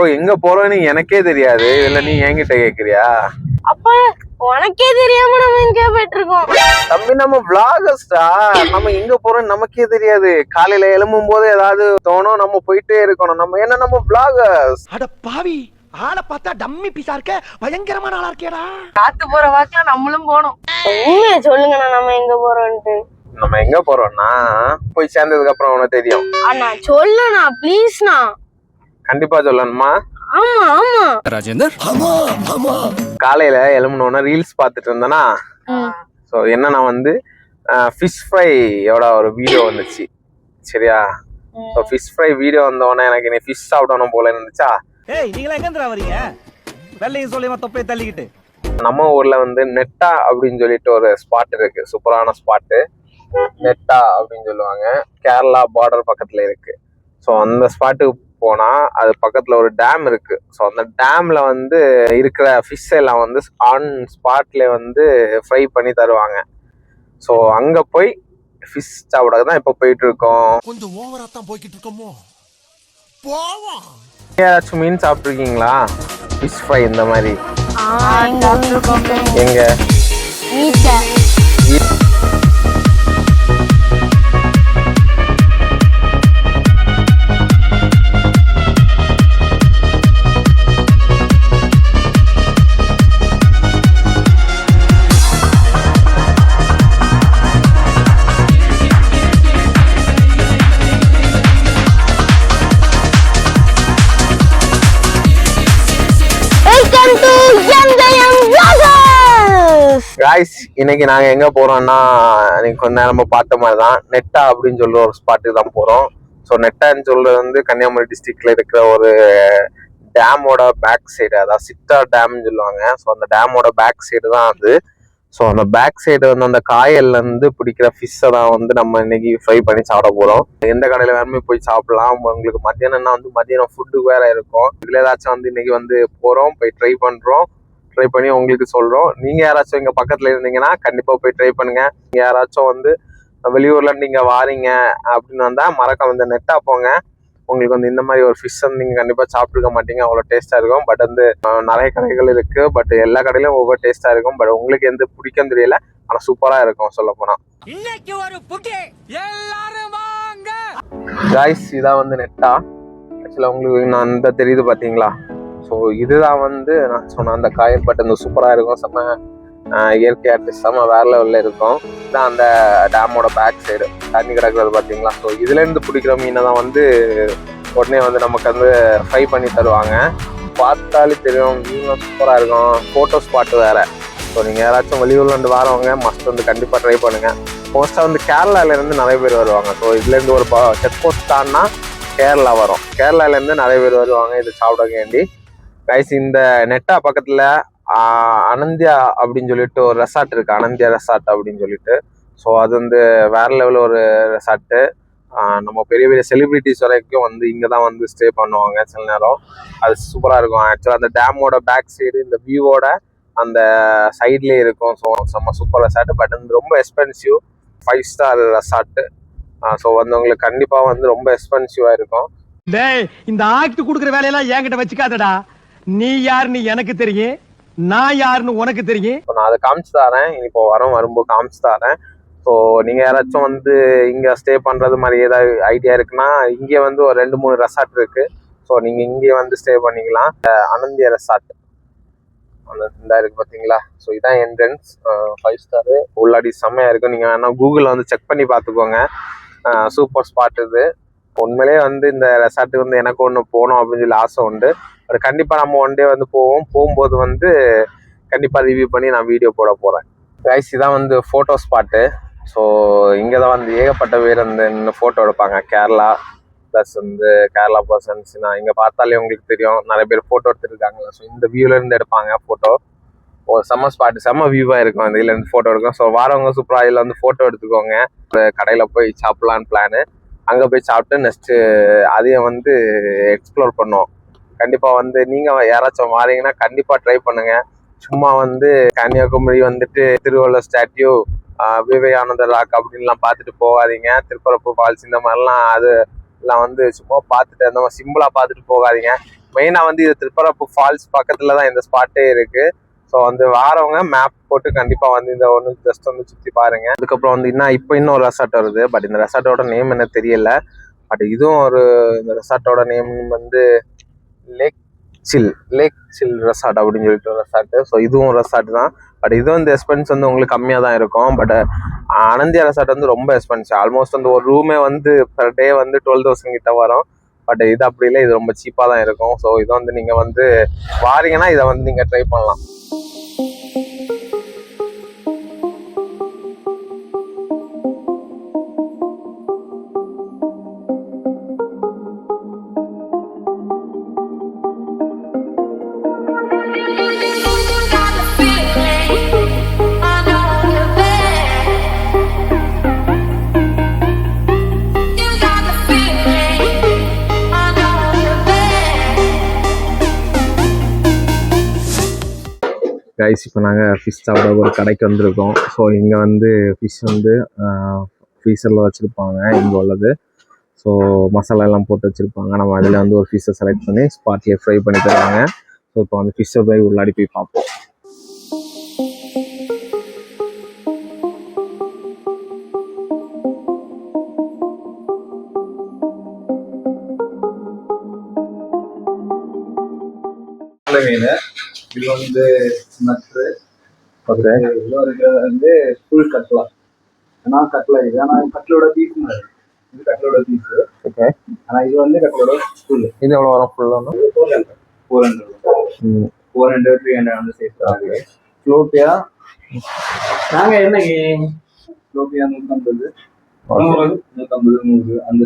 Bro எங்க போறோம்னு எனக்கே தெரியாது, இதுல நீ என்கிட்ட கேக்குறியா? அப்ப உனக்கே தெரியாம நம்ம எங்க போயிட்டு இருக்கோம்? தம்பி நம்ம vloggers-டா, நம்ம எங்க போறோம் நமக்கே தெரியாது. காலையில எழும்பும் போது ஏதாவது தோணும், நம்ம போயிட்டே இருக்கணும். நம்ம vloggers. அட பாவி, ஆளை பார்த்தா டம்மி பீஸா இருக்க, பயங்கரமான ஆளா இருக்கேடா. காத்து போற வாக்குல நம்மளும் போனோம். உண்மையை சொல்லுங்கண்ணா, நம்ம எங்க போறோம்ட்டு. நம்ம எங்க போறோம்னா போய் சேர்ந்ததுக்கு அப்புறம் உனக்கு தெரியும். அண்ணா சொல்லுண்ணா ப்ளீஸ்ண்ணா. கண்டிப்பா சொல்லணுமா? ஆமா ஆமா ராஜேந்தர். ஆமா ஆமா. காலையில எழும்பணும்னா ரீல்ஸ் பார்த்துட்டு இருந்தேனா, ஸோ என்னன்னா வந்து ஃபிஷ் ஃப்ரையோட ஒரு வீடியோ வந்துச்சு. சரியா? ஸோ ஃபிஷ் ஃப்ரை வீடியோ வந்தோடனே எனக்கு நீ ஃபிஷ் சாப்பிடணும் போல இருந்துச்சா. ஏய் நீங்களா எங்க வரீங்க? வெள்ளையும் சொல்லியமா தொப்பையை தள்ளிக்கிட்டு. நம்ம ஊர்ல வந்து நெட்டா அப்படின்னு சொல்லிட்டு ஒரு ஸ்பாட் இருக்கு, சூப்பரான ஸ்பாட்டு. நெட்டா அப்படின்னு சொல்லுவாங்க, கேரளா பார்டர் பக்கத்துல இருக்கு. ஸோ அந்த ஸ்பாட்டுக்கு போனா அது பக்கத்துல ஒரு டேம் இருக்கு. ஸோ அந்த டேம்ல வந்து இருக்கிற ஃபிஷ் எல்லாம் வந்து ஆன் ஸ்பாட்ல வந்து ஃப்ரை பண்ணி தருவாங்க. ஸோ அங்க போய் ஃபிஷ் சாப்பிட தான் இப்போ போயிட்டு இருக்கோம். கொஞ்சம் ஓவரா தான் போய்கிட்டு இருக்கோமோ. போவோம். ஏதாச்சும் மீன் சாப்பிட்டுருக்கீங்களா? ஃபிஷ் ஃப்ரை இந்த மாதிரி எங்க? காய்ஸ், இன்னைக்கு நாங்க எங்க போறோம்னா, இன்னைக்கு கொஞ்ச நேரமா பார்த்த மாதிரிதான் நெட்டா அப்படின்னு சொல்ற ஒரு ஸ்பாட்டுக்கு தான் போறோம். ஸோ நெட்டான்னு சொல்றது வந்து கன்னியாகுமரி டிஸ்ட்ரிக்ட்ல இருக்கிற ஒரு டேமோட பேக் சைடு, அதாவது சிட்டா டேம்னு சொல்லுவாங்க. ஸோ அந்த டேமோட பேக் சைடு தான் அது. ஸோ அந்த பேக் சைடு வந்து அந்த காயல்ல இருந்து பிடிக்கிற ஃபிஷ்ஷை தான் வந்து நம்ம இன்னைக்கு ஃப்ரை பண்ணி சாப்பிட போறோம். எந்த கடையில வேணுமே போய் சாப்பிடலாம். உங்களுக்கு மத்தியானம்னா வந்து மத்தியானம் ஃபுட்டு வேற இருக்கும். இதுல ஏதாச்சும் வந்து இன்னைக்கு வந்து போறோம், போய் ட்ரை பண்றோம். ட்ரை பண்ணி உங்களுக்கு சொல்றோம். நீங்க யாராச்சும் எங்க பக்கத்துல இருந்தீங்கன்னா கண்டிப்பா போய் ட்ரை பண்ணுங்க. நீங்க யாராச்சும் வந்து வெளியூர்ல நீங்க வாரீங்க அப்படின்னு வந்தா மறக்காம இந்த நெட்டா போங்க. உங்களுக்கு வந்து இந்த மாதிரி ஒரு ஃபிஷ் வந்து நீங்க கண்டிப்பா சாப்பிட்டுருக்க மாட்டீங்க, அவ்வளவு டேஸ்டா இருக்கும். பட் வந்து நிறைய கடைகள் இருக்கு, பட் எல்லா கடையிலும் ஒவ்வொரு டேஸ்டா இருக்கும். பட் உங்களுக்கு எந்த பிடிக்கும் தெரியல, ஆனா சூப்பரா இருக்கும் சொல்ல போனா. இன்னைக்கு ஒரு புட்டி எல்லாரும் வாங்க. காய்ஸ், இதான் வந்து நெட்டா. ஆக்சுவலா உங்களுக்கு நான் இந்த தெரியுது பாத்தீங்களா? ஸோ இதுதான் வந்து நான் சொன்ன அந்த காயல். பட் இந்த சூப்பரா இருக்கும், செம்ம இயற்கையாட்டு செம்ம வேற லெவல்ல இருக்கும். இதான் அந்த டேமோட பேக் சைடு தண்ணி கிடக்குறது பாத்தீங்களா? ஸோ இதுல இருந்து பிடிக்கிற மீனை தான் வந்து உடனே வந்து நமக்கு வந்து ஃப்ரை பண்ணி தருவாங்க. பார்த்தாலே தெரியும், மீனும் சூப்பரா இருக்கும். போட்டோ ஸ்பாட் வேற. ஸோ நீங்க யாராச்சும் வெளியூர்ல இருந்து வரவங்க மஸ்ட் வந்து கண்டிப்பா ட்ரை பண்ணுங்க. மோஸ்டா வந்து கேரளால இருந்து நிறைய பேர் வருவாங்க. ஸோ இதுல இருந்து ஒரு செக் போஸ்ட் தான்னா கேரளா வரும். கேரளால இருந்து நிறைய பேர் வருவாங்க இது சாப்பிட வேண்டி. கைஸ், இந்த நெட்டா பக்கத்துல அனந்தியா அப்படின்னு சொல்லிட்டு ஒரு ரெசார்ட் இருக்கு, அனந்தியா ரெசார்ட் அப்படின்னு சொல்லிட்டு. ஸோ அது வந்து வேற லெவலில் ஒரு ரெசார்ட்டு. நம்ம பெரிய பெரிய செலிபிரிட்டிஸ் வரைக்கும் வந்து இங்கே தான் வந்து ஸ்டே பண்ணுவாங்க சில நேரம். அது சூப்பராக இருக்கும். ஆக்சுவலாக அந்த டேமோட பேக் சைடு இந்த வியூவோட அந்த சைட்லேயே இருக்கும். ஸோ செம்ம சூப்பர் ரெசார்ட். பட் வந்து ரொம்ப எக்ஸ்பென்சிவ், 5 ஸ்டார் ரெசார்ட்டு. ஸோ வந்து உங்களுக்கு கண்டிப்பாக வந்து ரொம்ப எக்ஸ்பென்சிவாக இருக்கும். இந்த ஆக்ட் கொடுக்குற வேலையெல்லாம் என்கிட்ட வச்சுக்காதடா. நீ யாருன்னு எனக்கு தெரியும், நான் யாருன்னு உனக்கு தெரியும். நான் அதை காமிச்சு தரேன், இப்போ வரும்போது காமிச்சு தரேன். ஸோ நீங்க யாராச்சும் வந்து இங்க ஸ்டே பண்றது மாதிரி ஏதாவது ஐடியா இருக்குன்னா இங்கே வந்து ஒரு 2-3 ரெசார்ட் இருக்கு. ஸோ நீங்க இங்கே வந்து ஸ்டே பண்ணிக்கலாம். அனந்தியா ரெசார்ட் இந்த இருக்கு பாத்தீங்களா? ஸோ இதான் என்ட்ரன்ஸ், 5 ஸ்டாரு. உள்ளாடி செம்மையா இருக்கும். நீங்க வேணா கூகுள்ல வந்து செக் பண்ணி பார்த்துக்கோங்க. சூப்பர் ஸ்பாட் இது. உண்மையிலே வந்து இந்த ரெசார்ட்டுக்கு வந்து எனக்கு ஒன்று போகணும் அப்படின்னு சொல்லி ஆசை உண்டு. அது கண்டிப்பா நம்ம ஒன் டே வந்து போகும்போது வந்து கண்டிப்பா ரிவ்யூ பண்ணி நான் வீடியோ போட போறேன். கைஸ், இதான் வந்து போட்டோ ஸ்பாட்டு. ஸோ இங்கே தான் வந்து ஏகப்பட்ட பேர் வந்து இன்னும் ஃபோட்டோ எடுப்பாங்க. கேரளா ப்ளஸ் வந்து கேரளா பர்சன்ஸ். நான் இங்கே பார்த்தாலே உங்களுக்கு தெரியும், நிறைய பேர் ஃபோட்டோ எடுத்துருக்காங்களா. ஸோ இந்த வியூலேருந்து எடுப்பாங்க ஃபோட்டோ. ஒரு செம்ம ஸ்பாட்டு, செம்ம வியூவாக இருக்கும். அந்த இதுலேருந்து ஃபோட்டோ எடுக்கும். ஸோ வரவங்க சூப்பராக இதில் வந்து ஃபோட்டோ எடுத்துக்கோங்க. ஒரு கடையில் போய் சாப்பிட்லான்னு பிளானு. அங்கே போய் சாப்பிட்டு நெக்ஸ்ட்டு அதையும் வந்து எக்ஸ்ப்ளோர் பண்ணுவோம். கண்டிப்பாக வந்து நீங்கள் யாராச்சும் வாரீங்கன்னா கண்டிப்பாக ட்ரை பண்ணுங்கள். சும்மா வந்து கன்னியாகுமரி வந்துட்டு திருவள்ளுவர் ஸ்டாட்யூ, விவேகானந்தர் ராக் அப்படின்லாம் பார்த்துட்டு போகாதீங்க. திருப்பரப்பு ஃபால்ஸ் இந்த மாதிரிலாம் அது எல்லாம் வந்து சும்மா பார்த்துட்டு அந்த மாதிரி சிம்பிளாக பார்த்துட்டு போகாதீங்க. மெயினாக வந்து இது திருப்பரப்பு ஃபால்ஸ் பக்கத்தில் தான் இந்த ஸ்பாட்டே இருக்கு. ஸோ வந்து வாரவங்க மேப் போட்டு கண்டிப்பாக வந்து இந்த ஒன்று ஜஸ்ட் வந்து சுற்றி பாருங்க. அதுக்கப்புறம் வந்து இன்னொரு ரெசார்ட் வருது. பட் இந்த ரெசார்ட்டோட நேம் என்ன தெரியல. பட் இதுவும் இந்த ரெசார்ட்டோட நேம் வந்து லேக் சில் ரெசார்ட் அப்படின்னு சொல்லிட்டு ஒரு ரெசார்ட். ஸோ இதுவும் ரெசார்ட் தான். பட் இது வந்து எக்ஸ்பென்ஸ் வந்து உங்களுக்கு கம்மியாக தான் இருக்கும். பட் அனந்தியா ரெசார்ட் வந்து ரொம்ப எக்ஸ்பென்சிவ். ஆல்மோஸ்ட் வந்து ஒரு ரூமே வந்து பெர் டே வந்து 12,000 கிட்ட வரும். பட் இது அப்படி இல்லை, இது ரொம்ப சீப்பாக தான் இருக்கும். ஸோ இதை வந்து நீங்கள் வந்து வாரீங்கன்னா இதை வந்து நீங்கள் ட்ரை பண்ணலாம். கைஸ், இப்போ நாங்கள் ஃபிஷ் சாப்பிட ஒரு கடைக்கு வந்திருக்கோம். ஸோ இங்கே வந்து ஃபிஷ் வந்து ஃப்ரீசரில் வச்சுருப்பாங்க இங்கே உள்ளது. ஸோ மசாலா எல்லாம் போட்டு வச்சுருப்பாங்க. நம்ம அதில் வந்து ஒரு ஃபிஷ்ஷை செலக்ட் பண்ணி ஸ்பாட்லேயே ஃப்ரை பண்ணி தருவாங்க. ஸோ இப்போ வந்து ஃபிஷ்ஷை போய் உள்ளாடி போய் பார்ப்போம். மீன் இது வந்து நட்டு ஓகே. இவ்வளோ இருக்கிறது வந்து ஃபுல் கட்லா. ஏன்னா கட்லா இது, ஆனால் கட்லோட பீஸ் இது கட்லோட பீஸு. ஓகே. ஆனால் இது வந்து கட்லோட ஃபுல். இது எவ்வளோ வரும் ஃபுல்லாக? 400 300 வந்து சேர்த்து. ஸ்லோப்பியா நாங்கள் என்ன ஸ்லோப்பியா 150 150 அந்த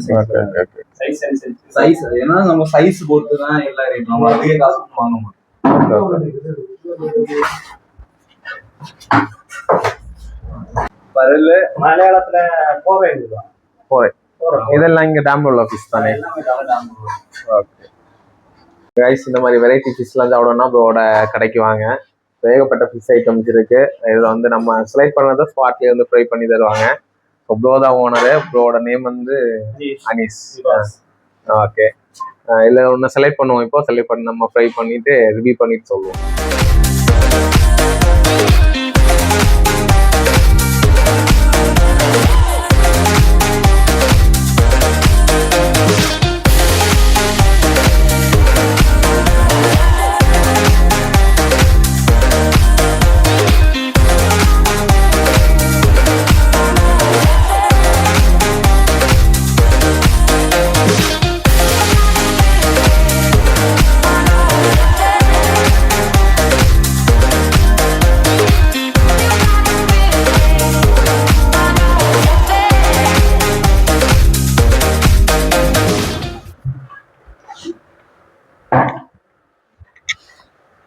சைஸ். ஏன்னா நம்ம சைஸ் பொறுத்து தான் எல்லா ரேட். நம்ம அதிக காசு வாங்க மாட்டோம். பரல் மலையாளத்துல போரை இதெல்லாம் இங்க டேம்ல உள்ள ஃபிஷ் தானே? ஓகே கைஸ், இந்த மாதிரி வெரைட்டி ஃபிஷ்லாம் சாப்பிடணும்னா ப்ரோட கடைக்கு வாங்க. ஏகப்பட்ட ஃபிஷ் ஐட்டம்ஸ் இருக்கு. இதில் வந்து நம்ம செலக்ட் பண்ணதை ஸ்பாட்லேயே வந்து ஃப்ரை பண்ணி தருவாங்க. ஸோ ப்ரோ தான் ஓனரு. ப்ரோட நேம் வந்து அனீஸ். ஓகே, இல்லை ஒன்று செலக்ட் பண்ணுவோம். இப்போ செலக்ட் பண்ணி நம்ம ஃப்ரை பண்ணிட்டு ரிவ்யூ பண்ணிட்டு சொல்லுவோம்.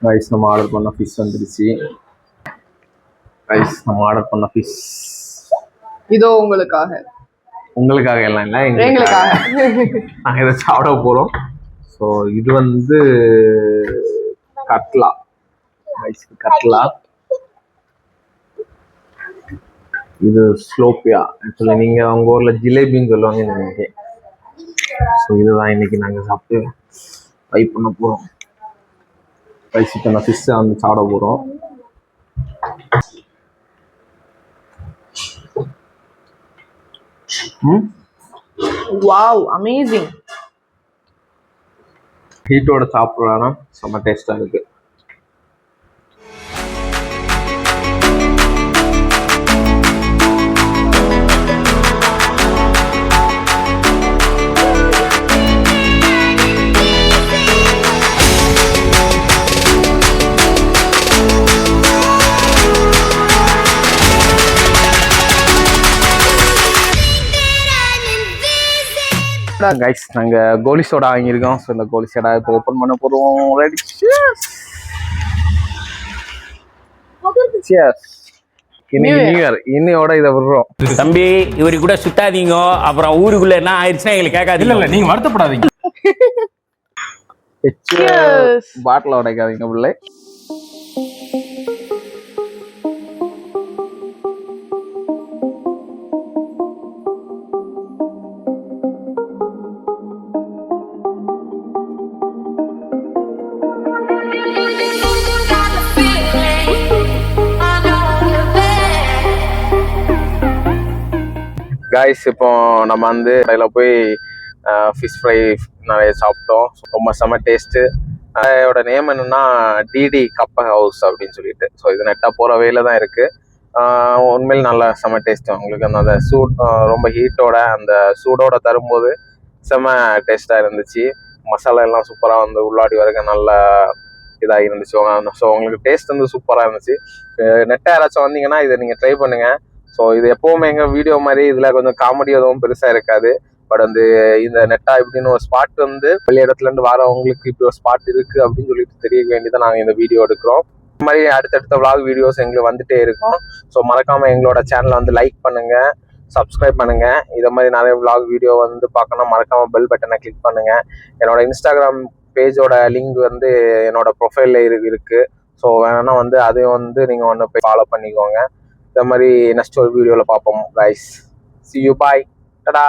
ரைஸ் நம்ம ஆர்டர் பண்ண ஃபிஷ் வந்துடுச்சு. ரைஸ் நம்ம ஆர்டர் பண்ண ஃபிஷ் இதோ உங்களுக்காக. உங்களுக்காக எல்லாம் இல்லை, எங்களுக்காக. நாங்கள் இதை சாப்பிட போகிறோம். ஸோ இது வந்து கட்லா. ரைஸ்க்கு கட்லா. இது ஸ்லோப்பியா. ஆக்சுவலி நீங்கள் உங்கள் ஊரில் ஜிலேபின்னு சொல்லுவாங்க இன்னைக்கு. ஸோ இதுதான் இன்னைக்கு நாங்கள் சாப்பிட்டு ட்ரை பண்ண போகிறோம். ரைஸ் இப்போ நான் ஃபிஷ்ஷை வந்து சாப்பிட போகிறோம். Wow, amazing. ஹீட்டோட சாப்பிட்றானா செம்ம டேஸ்டாக இருக்குது. கைஸ், நாங்கள் கோலி சோடா வாங்கியிருக்கோம். ஸோ இந்த கோலி சோடா இப்போ ஓப்பன் பண்ண போகிறோம். ரெடி? இன்னைக்கு நியூ இயர், இன்னையோட இதை விடுறோம். தம்பி, இவரு கூட சுத்தாதீங்க. அப்புறம் ஊருக்குள்ள என்ன ஆயிடுச்சுன்னா எங்களுக்கு கேட்காது. இல்ல நீங்க வருத்தப்படாதீங்க. பாட்டில் உடைக்காதீங்க பிள்ளை. காய்ஸ் இப்போ நம்ம வந்து கடையில் போய் ஃபிஷ் ஃப்ரை நிறைய சாப்பிட்டோம். ரொம்ப செம்ம டேஸ்ட்டு. அதோட நேம் என்னன்னா டிடி கப்ப ஹவுஸ் அப்படின்னு சொல்லிட்டு. ஸோ இது நெட்டாக போகிற வேல தான் இருக்குது. உண்மையில் நல்லா செம்ம டேஸ்ட்டு. உங்களுக்கு அந்த சூட் ரொம்ப ஹீட்டோட அந்த சூடோட தரும்போது செம்ம டேஸ்ட்டாக இருந்துச்சு. மசாலா எல்லாம் சூப்பராக வந்து உள்ளாடி வரைக்கும் நல்லா இதாக இருந்துச்சு. ஸோ உங்களுக்கு டேஸ்ட் வந்து சூப்பராக இருந்துச்சு. நெட்டாக யாராச்சும் வந்தீங்கன்னா இதை நீங்கள் ட்ரை பண்ணுங்கள். ஸோ இது எப்போவுமே எங்கள் வீடியோ மாதிரி இதில் கொஞ்சம் காமெடி எதுவும் பெருசாக இருக்காது. பட் வந்து இந்த நெட்டா இப்படின்னு ஒரு ஸ்பாட் வந்து வெளி இடத்துலேருந்து வரவங்களுக்கு இப்படி ஒரு ஸ்பாட் இருக்குது அப்படின்னு சொல்லிட்டு தெரிய வேண்டியதான் நாங்கள் இந்த வீடியோ எடுக்கிறோம். இந்த மாதிரி அடுத்தடுத்த vlog வீடியோஸ் எங்களுக்கு வந்துட்டே இருக்கும். ஸோ மறக்காமல் எங்களோட சேனலை வந்து லைக் பண்ணுங்கள், சப்ஸ்கிரைப் பண்ணுங்கள். இதை மாதிரி நிறைய vlog வீடியோ வந்து பார்க்கணும் மறக்காமல் பெல் பட்டனை கிளிக் பண்ணுங்கள். என்னோட இன்ஸ்டாகிராம் பேஜோட லிங்க் வந்து என்னோட ப்ரொஃபைலில் இருக்குது. ஸோ வேணும்னா வந்து அதையும் வந்து நீங்கள் ஒன்று போய் ஃபாலோ பண்ணிக்கோங்க. இந்த மாதிரி நெக்ஸ்ட் ஒரு வீடியோவில் பார்ப்போம் guys. See you, bye, tada.